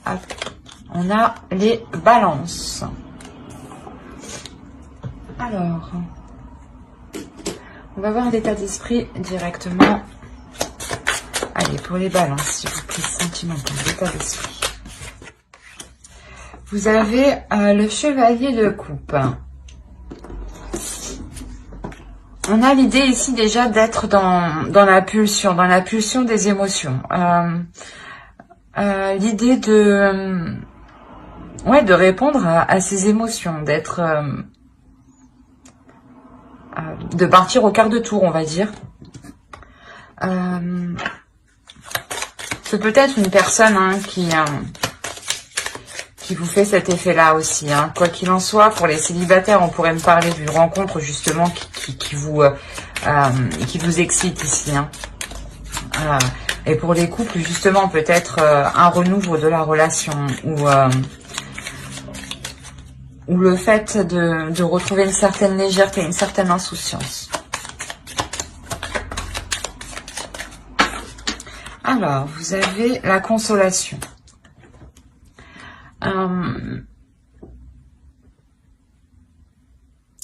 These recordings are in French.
Hop. On a les balances. Alors, on va voir l'état d'esprit directement. Allez, pour les balances, s'il vous plaît, sentimental, l'état d'esprit. Vous avez le chevalier de coupe. On a l'idée ici déjà d'être dans la pulsion des émotions. L'idée de répondre à ces émotions, de partir au quart de tour, on va dire. C'est peut-être une personne qui vous fait cet effet-là aussi. Quoi qu'il en soit, pour les célibataires, on pourrait me parler d'une rencontre justement qui vous excite ici. Et pour les couples, justement, peut-être un renouveau de la relation ou le fait de retrouver une certaine légèreté, une certaine insouciance. Alors, vous avez la consolation.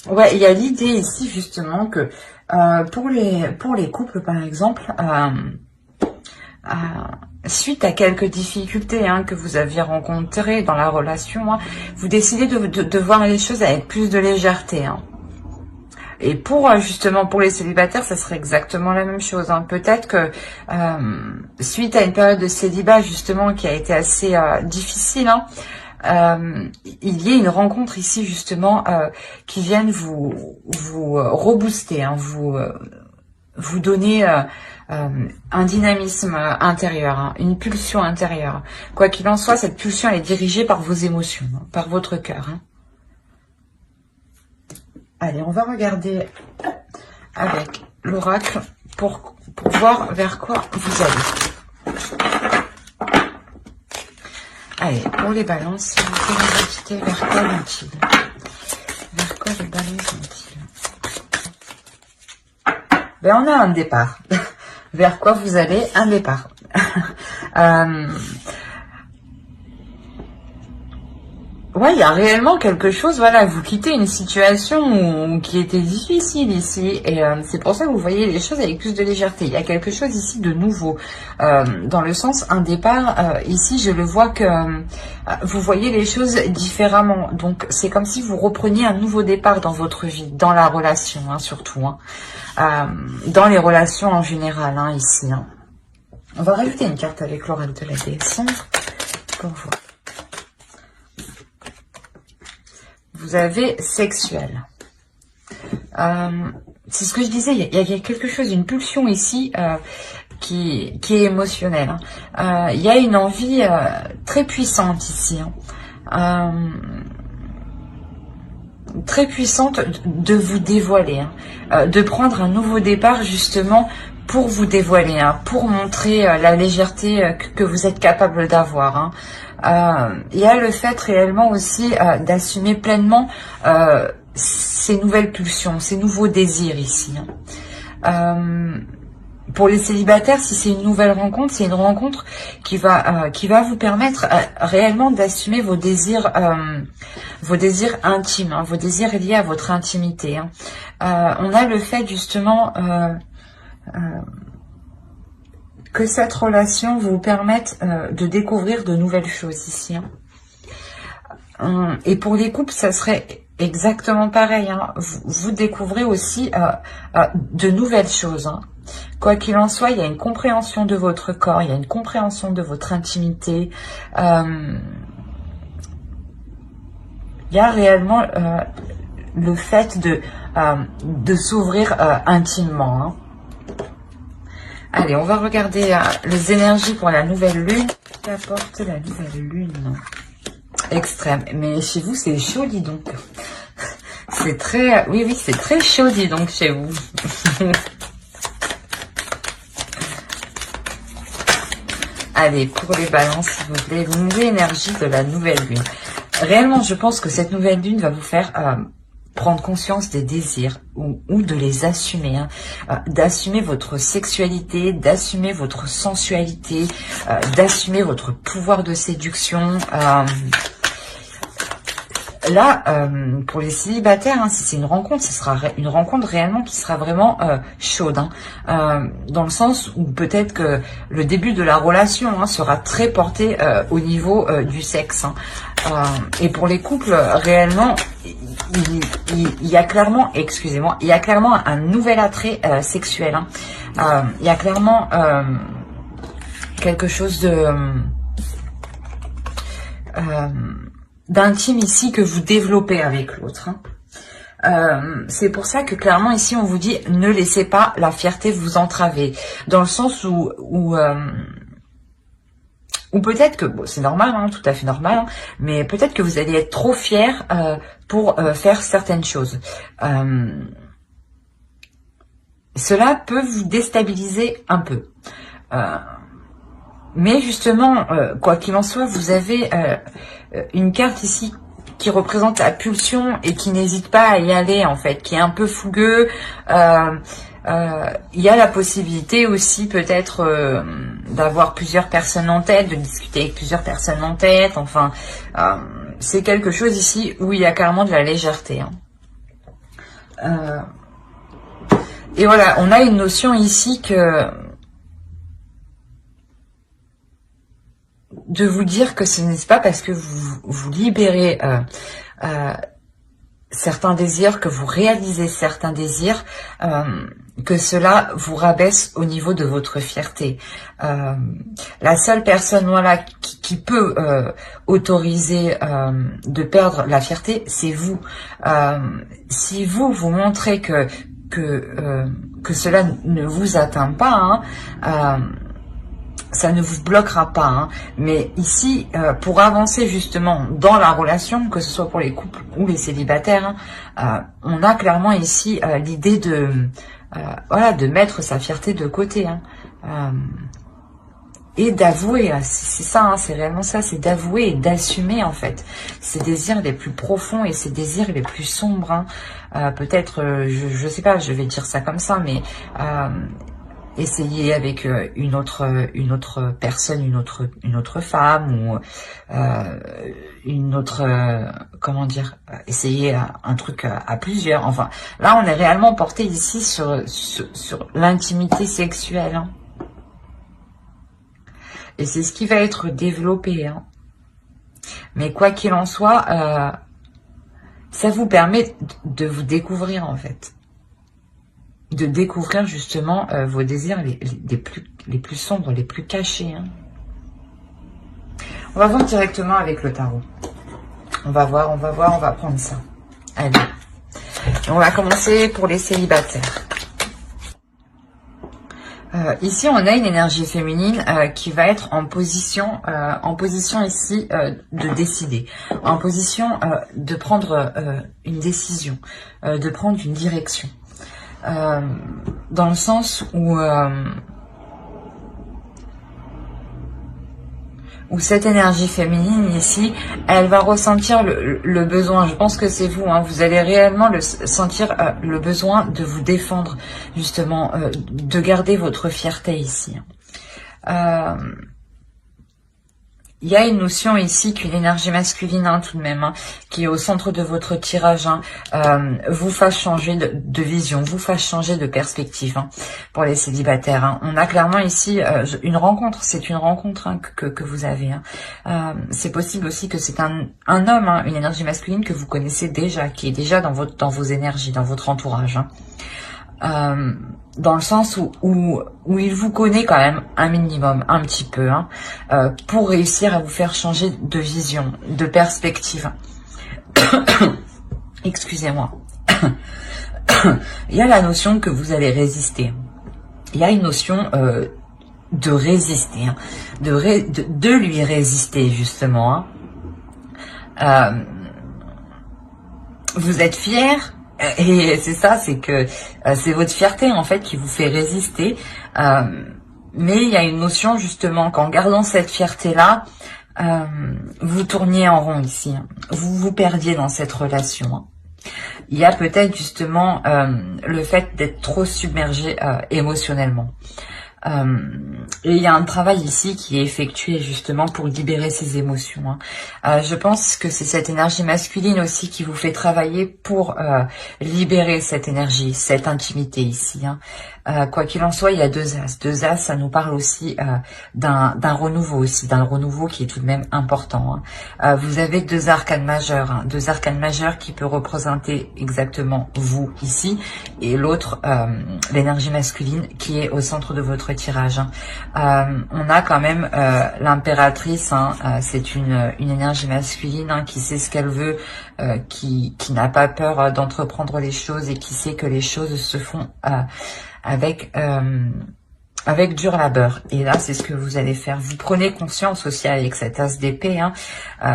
Ouais, il y a l'idée ici justement que pour les couples, par exemple, suite à quelques difficultés que vous aviez rencontrées dans la relation, vous décidez de voir les choses avec plus de légèreté. Et justement pour les célibataires, ça serait exactement la même chose. Peut-être que suite à une période de célibat justement qui a été assez difficile, il y a une rencontre ici justement qui vienne vous rebooster, vous donner un dynamisme intérieur, une pulsion intérieure. Quoi qu'il en soit, cette pulsion elle est dirigée par vos émotions, par votre cœur. Allez, on va regarder avec l'oracle pour voir vers quoi vous allez. Allez, pour les balances, s'il vous plaît, les entités, vers quoi vont-ils? Vers quoi les balances vont-ils? Ben, on a un départ. Vers quoi vous allez? Un départ. Ouais, il y a réellement quelque chose, voilà, vous quittez une situation qui était difficile ici, et c'est pour ça que vous voyez les choses avec plus de légèreté. Il y a quelque chose ici de nouveau, dans le sens, un départ, ici je le vois que vous voyez les choses différemment, donc c'est comme si vous repreniez un nouveau départ dans votre vie, dans la relation, surtout, dans les relations en général, ici. On va rajouter une carte avec l'oracle de la déesse sombre, pour voir. Vous avez sexuel. C'est ce que je disais, il y a quelque chose, une pulsion ici qui est émotionnelle. Il y a une envie très puissante ici. Très puissante de vous dévoiler. De prendre un nouveau départ justement pour vous dévoiler, pour montrer la légèreté que vous êtes capable d'avoir. Il y a le fait réellement aussi d'assumer pleinement ces nouvelles pulsions, ces nouveaux désirs ici. Pour les célibataires, si c'est une nouvelle rencontre, c'est une rencontre qui va vous permettre réellement d'assumer vos désirs intimes, vos désirs liés à votre intimité. On a le fait justement que cette relation vous permette de découvrir de nouvelles choses ici. Et pour les couples, ça serait exactement pareil. Vous découvrez aussi de nouvelles choses. Quoi qu'il en soit, il y a une compréhension de votre corps, il y a une compréhension de votre intimité. Il y a réellement le fait de s'ouvrir intimement. Allez, on va regarder les énergies pour la nouvelle lune. Qu'apporte la nouvelle lune? Extrême. Mais chez vous, c'est chaud, dis donc. C'est très... Oui, c'est très chaud, dis donc, chez vous. Allez, pour les balances, s'il vous plaît, l'énergie de la nouvelle lune. Réellement, je pense que cette nouvelle lune va vous faire prendre conscience des désirs ou de les assumer, hein, d'assumer votre sexualité, d'assumer votre sensualité, d'assumer votre pouvoir de séduction. Là, pour les célibataires, hein, si c'est une rencontre, ce sera une rencontre réellement qui sera vraiment chaude, hein, dans le sens où peut-être que le début de la relation, hein, sera très porté au niveau du sexe, hein. Et pour les couples, réellement, il y a clairement, excusez-moi, il y a clairement un nouvel attrait sexuel, hein. Il y a clairement quelque chose de d'intime ici que vous développez avec l'autre, hein. C'est pour ça que clairement ici on vous dit ne laissez pas la fierté vous entraver, dans le sens où peut-être que, bon, c'est normal, hein, tout à fait normal, hein, mais peut-être que vous allez être trop fier pour faire certaines choses. Cela peut vous déstabiliser un peu. Mais justement, quoi qu'il en soit, vous avez une carte ici qui représente la pulsion et qui n'hésite pas à y aller, en fait, qui est un peu fougueux. Il y a la possibilité aussi peut-être d'avoir plusieurs personnes en tête, de discuter avec plusieurs personnes en tête. Enfin, c'est quelque chose ici où il y a carrément de la légèreté, hein. Et voilà, on a une notion ici que de vous dire que ce n'est pas parce que vous libérez certains désirs, que vous réalisez certains désirs, que cela vous rabaisse au niveau de votre fierté. La seule personne, voilà, qui peut autoriser de perdre la fierté, c'est vous. Si vous montrez que cela ne vous atteint pas, hein, ça ne vous bloquera pas, hein. Mais ici, pour avancer justement dans la relation, que ce soit pour les couples ou les célibataires, hein, on a clairement ici l'idée de voilà, de mettre sa fierté de côté, hein, et d'avouer, c'est ça, hein, c'est réellement ça, c'est d'avouer et d'assumer en fait ses désirs les plus profonds et ses désirs les plus sombres, hein. Peut-être, je sais pas, je vais dire ça comme ça, mais essayer avec une autre personne, une autre femme, ou une autre, comment dire, essayer un truc à plusieurs. Enfin, là on est réellement porté ici sur l'intimité sexuelle, hein. Et c'est ce qui va être développé, hein. Mais quoi qu'il en soit, ça vous permet de vous découvrir en fait, de découvrir justement vos désirs les plus sombres, les plus cachés, hein. On va voir directement avec le tarot. On va voir, on va prendre ça. Allez, on va commencer pour les célibataires. Ici, on a une énergie féminine qui va être en position ici de décider, en position de prendre une décision, de prendre une direction. Dans le sens où cette énergie féminine ici, elle va ressentir le besoin. Je pense que c'est vous, hein, vous allez réellement sentir le besoin de vous défendre, justement, de garder votre fierté ici. Il y a une notion ici qu'une énergie masculine, hein, tout de même, hein, qui est au centre de votre tirage, hein, vous fasse changer de vision, vous fasse changer de perspective, hein, pour les célibataires, hein. On a clairement ici une rencontre, c'est une rencontre, hein, que vous avez, hein. C'est possible aussi que c'est un homme, hein, une énergie masculine que vous connaissez déjà, qui est déjà dans vos énergies, dans votre entourage, hein. Dans le sens où il vous connaît quand même un minimum, un petit peu, hein, pour réussir à vous faire changer de vision, de perspective. Excusez-moi. Il y a la notion que vous allez résister. Il y a une notion de résister, hein, de lui résister justement, hein. Vous êtes fier. Et c'est ça, c'est que c'est votre fierté en fait qui vous fait résister. Mais il y a une notion justement qu'en gardant cette fierté-là, vous tourniez en rond ici, hein. Vous vous perdiez dans cette relation, hein. il y a peut-être justement le fait d'être trop submergé émotionnellement. Et il y a un travail ici qui est effectué justement pour libérer ses émotions. Je pense que c'est cette énergie masculine aussi qui vous fait travailler pour libérer cette énergie, cette intimité ici. Quoi qu'il en soit, il y a deux as. Deux as, ça nous parle aussi d'un renouveau aussi, d'un renouveau qui est tout de même important. Vous avez deux arcanes majeurs, deux arcanes majeurs qui peut représenter exactement vous ici, et l'autre, l'énergie masculine qui est au centre de votre tirage. On a quand même l'impératrice, c'est une énergie masculine qui sait ce qu'elle veut, qui n'a pas peur d'entreprendre les choses et qui sait que les choses se font avec dur labeur. Et là, c'est ce que vous allez faire. Vous prenez conscience aussi avec cet as d'épée.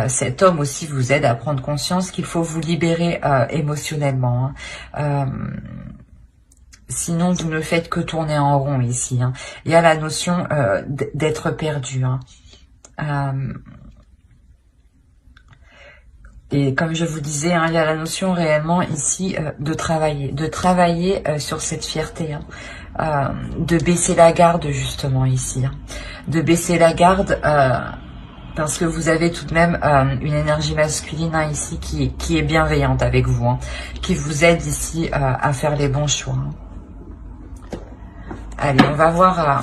Cet homme aussi vous aide à prendre conscience qu'il faut vous libérer émotionnellement. Sinon, vous ne faites que tourner en rond ici. Il y a la notion d'être perdu. Et comme je vous disais, il y a la notion réellement ici de travailler sur cette fierté, de baisser la garde justement ici, de baisser la garde parce que vous avez tout de même une énergie masculine ici qui est bienveillante avec vous, qui vous aide ici à faire les bons choix. Allez, on va voir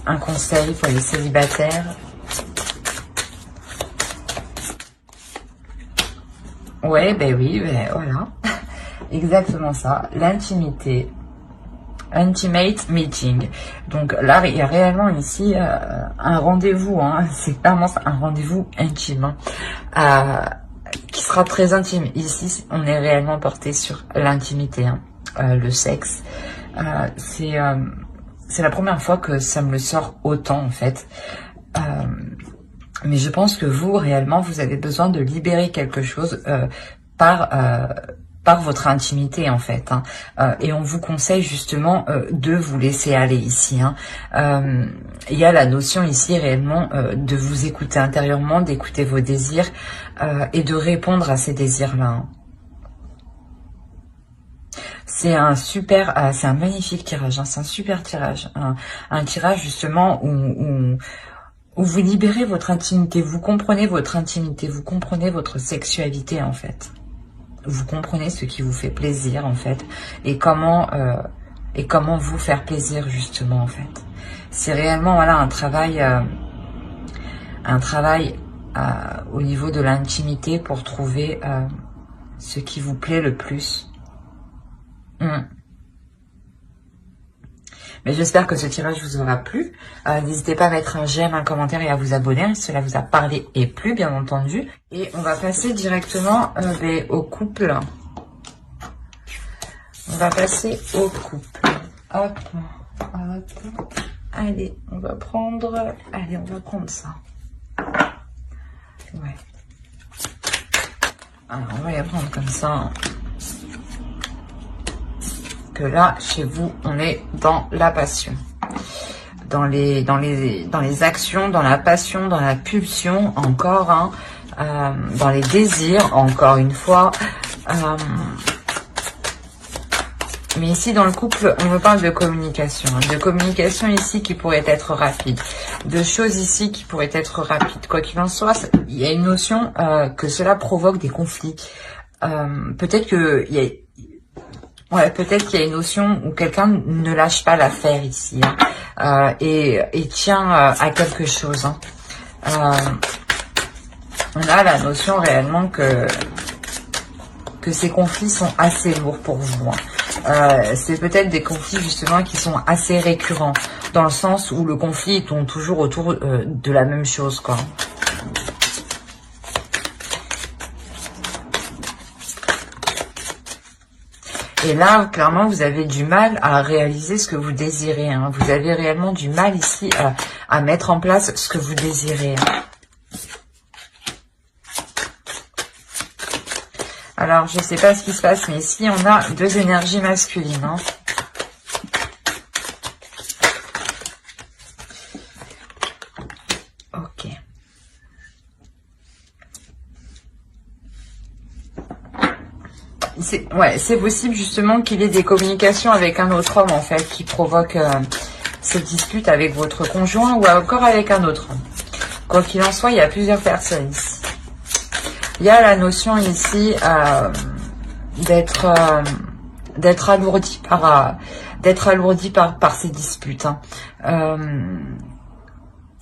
un conseil pour les célibataires. Ouais, ben oui, ben voilà. Exactement ça. L'intimité. Intimate meeting. Donc là, il y a réellement ici un rendez-vous. C'est clairement un rendez-vous intime. Qui sera très intime. Ici, on est réellement porté sur l'intimité. Le sexe. C'est la première fois que ça me le sort autant, en fait. Mais je pense que vous, réellement, vous avez besoin de libérer quelque chose par votre intimité, en fait. Et on vous conseille justement de vous laisser aller ici. Il y a la notion ici, réellement, de vous écouter intérieurement, d'écouter vos désirs et de répondre à ces désirs-là. C'est un magnifique tirage. C'est un super tirage. Un tirage, justement, où vous libérez votre intimité, vous comprenez votre intimité, vous comprenez votre sexualité en fait. Vous comprenez ce qui vous fait plaisir en fait et comment vous faire plaisir justement en fait. C'est réellement voilà un travail au niveau de l'intimité pour trouver ce qui vous plaît le plus. Mais j'espère que ce tirage vous aura plu. N'hésitez pas à mettre un j'aime, un commentaire et à vous abonner si cela vous a parlé et plu, bien entendu. Et on va passer directement au couple. On va passer au couple. Hop, hop. Allez, on va prendre ça. Ouais. Alors, on va y prendre comme ça. Que là, chez vous, on est dans la passion, dans les actions, dans la passion, dans la pulsion, encore, dans les désirs, encore une fois. Mais ici, dans le couple, on me parle de communication ici qui pourrait être rapide, de choses ici qui pourraient être rapides. Quoi qu'il en soit, il y a une notion que cela provoque des conflits. Peut-être qu'il y a une notion où quelqu'un ne lâche pas l'affaire ici et tient à quelque chose. On a la notion réellement que ces conflits sont assez lourds pour vous. C'est peut-être des conflits justement qui sont assez récurrents, dans le sens où le conflit tourne toujours autour de la même chose, quoi. Et là, clairement, vous avez du mal à réaliser ce que vous désirez. Vous avez réellement du mal ici à mettre en place ce que vous désirez. Alors, je ne sais pas ce qui se passe, mais ici, on a deux énergies masculines. Ok. c'est possible justement qu'il y ait des communications avec un autre homme en fait qui provoque cette dispute avec votre conjoint ou encore avec un autre homme. Quoi qu'il en soit, il y a plusieurs personnes ici. Il y a la notion ici d'être alourdi par ces disputes. Hein.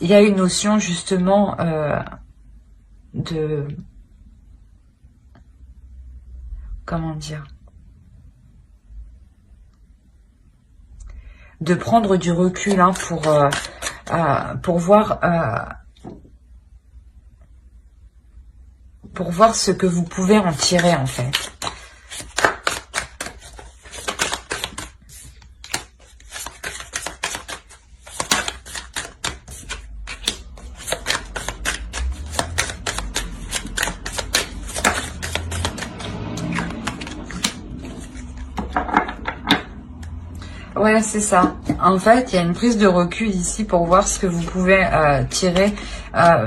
Il y a une notion justement de... Comment dire? De prendre du recul hein, pour voir ce que vous pouvez en tirer en fait. Ouais, c'est ça. En fait, il y a une prise de recul ici pour voir ce que vous pouvez tirer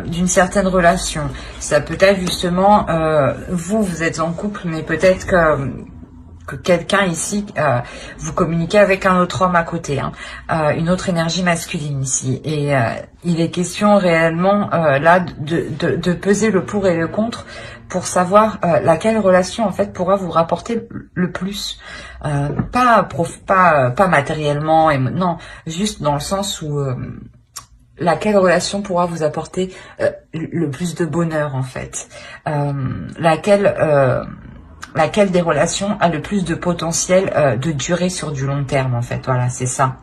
d'une certaine relation. Ça peut être justement, vous êtes en couple, mais peut-être que quelqu'un ici, vous communiquez avec un autre homme à côté, hein, une autre énergie masculine ici. Et il est question réellement là de peser le pour et le contre pour savoir laquelle relation en fait pourra vous rapporter le plus. Pas matériellement, non, juste dans le sens où laquelle relation pourra vous apporter le plus de bonheur en fait. Laquelle des relations a le plus de potentiel de durer sur du long terme en fait. Voilà, c'est ça.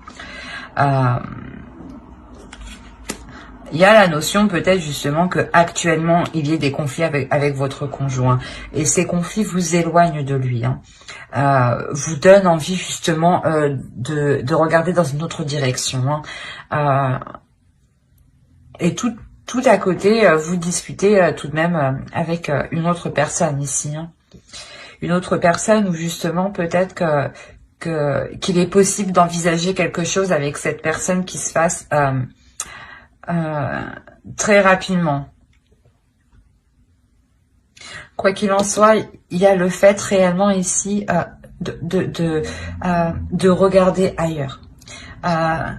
Il y a la notion peut-être justement que actuellement il y ait des conflits avec votre conjoint et ces conflits vous éloignent de lui, hein. Vous donnent envie justement de regarder dans une autre direction, hein. Et tout à côté vous discutez tout de même avec une autre personne ici, hein. Une autre personne où justement peut-être qu'il est possible d'envisager quelque chose avec cette personne qui se fasse très rapidement. Quoi qu'il en soit, il y a le fait réellement ici de regarder ailleurs,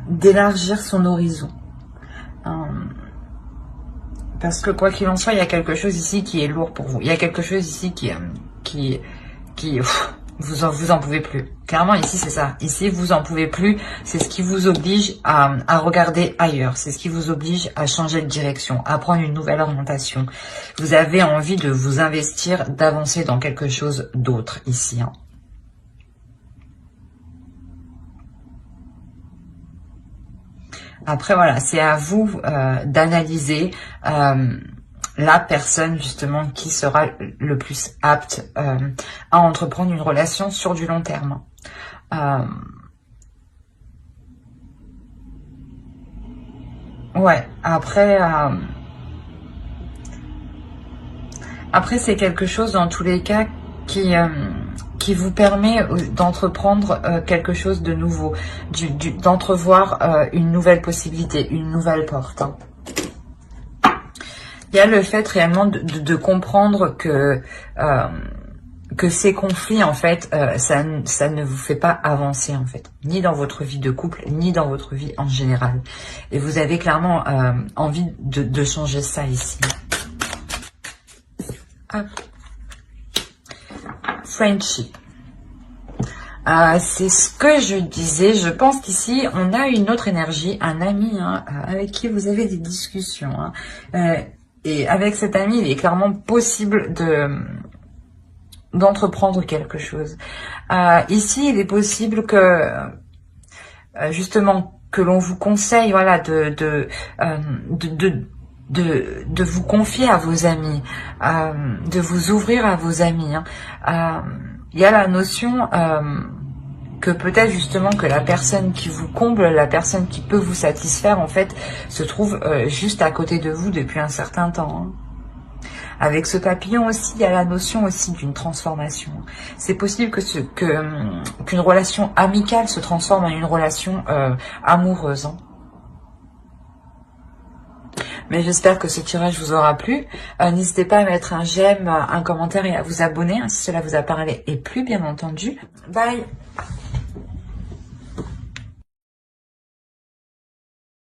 d'élargir son horizon. Parce que quoi qu'il en soit, il y a quelque chose ici qui est lourd pour vous. Il y a quelque chose ici qui vous en pouvez plus. Clairement, ici, c'est ça. Ici, vous en pouvez plus. C'est ce qui vous oblige à regarder ailleurs. C'est ce qui vous oblige à changer de direction, à prendre une nouvelle orientation. Vous avez envie de vous investir, d'avancer dans quelque chose d'autre ici, hein. Après, voilà, c'est à vous d'analyser la personne justement qui sera le plus apte à entreprendre une relation sur du long terme. Ouais, après c'est quelque chose dans tous les cas qui vous permet d'entreprendre quelque chose de nouveau, d'entrevoir une nouvelle possibilité, une nouvelle porte, hein. Il y a le fait réellement de comprendre que ces conflits, en fait, ça ne vous fait pas avancer, en fait, ni dans votre vie de couple, ni dans votre vie en général. Et vous avez clairement envie de changer ça ici. Hop. Friendship. C'est ce que je disais. Je pense qu'ici, on a une autre énergie, un ami, hein, avec qui vous avez des discussions, hein. Et avec cet ami, il est clairement possible d'entreprendre quelque chose. Ici, il est possible que justement que l'on vous conseille, voilà, de vous confier à vos amis, de vous ouvrir à vos amis, hein. Il y a la notion que peut-être justement que la personne qui vous comble, la personne qui peut vous satisfaire, en fait, se trouve juste à côté de vous depuis un certain temps, hein. Avec ce papillon aussi, il y a la notion aussi d'une transformation. C'est possible qu'une relation amicale se transforme en une relation amoureuse, hein. Mais j'espère que ce tirage vous aura plu. N'hésitez pas à mettre un j'aime, un commentaire et à vous abonner, hein, si cela vous a parlé et plu, bien entendu. Bye!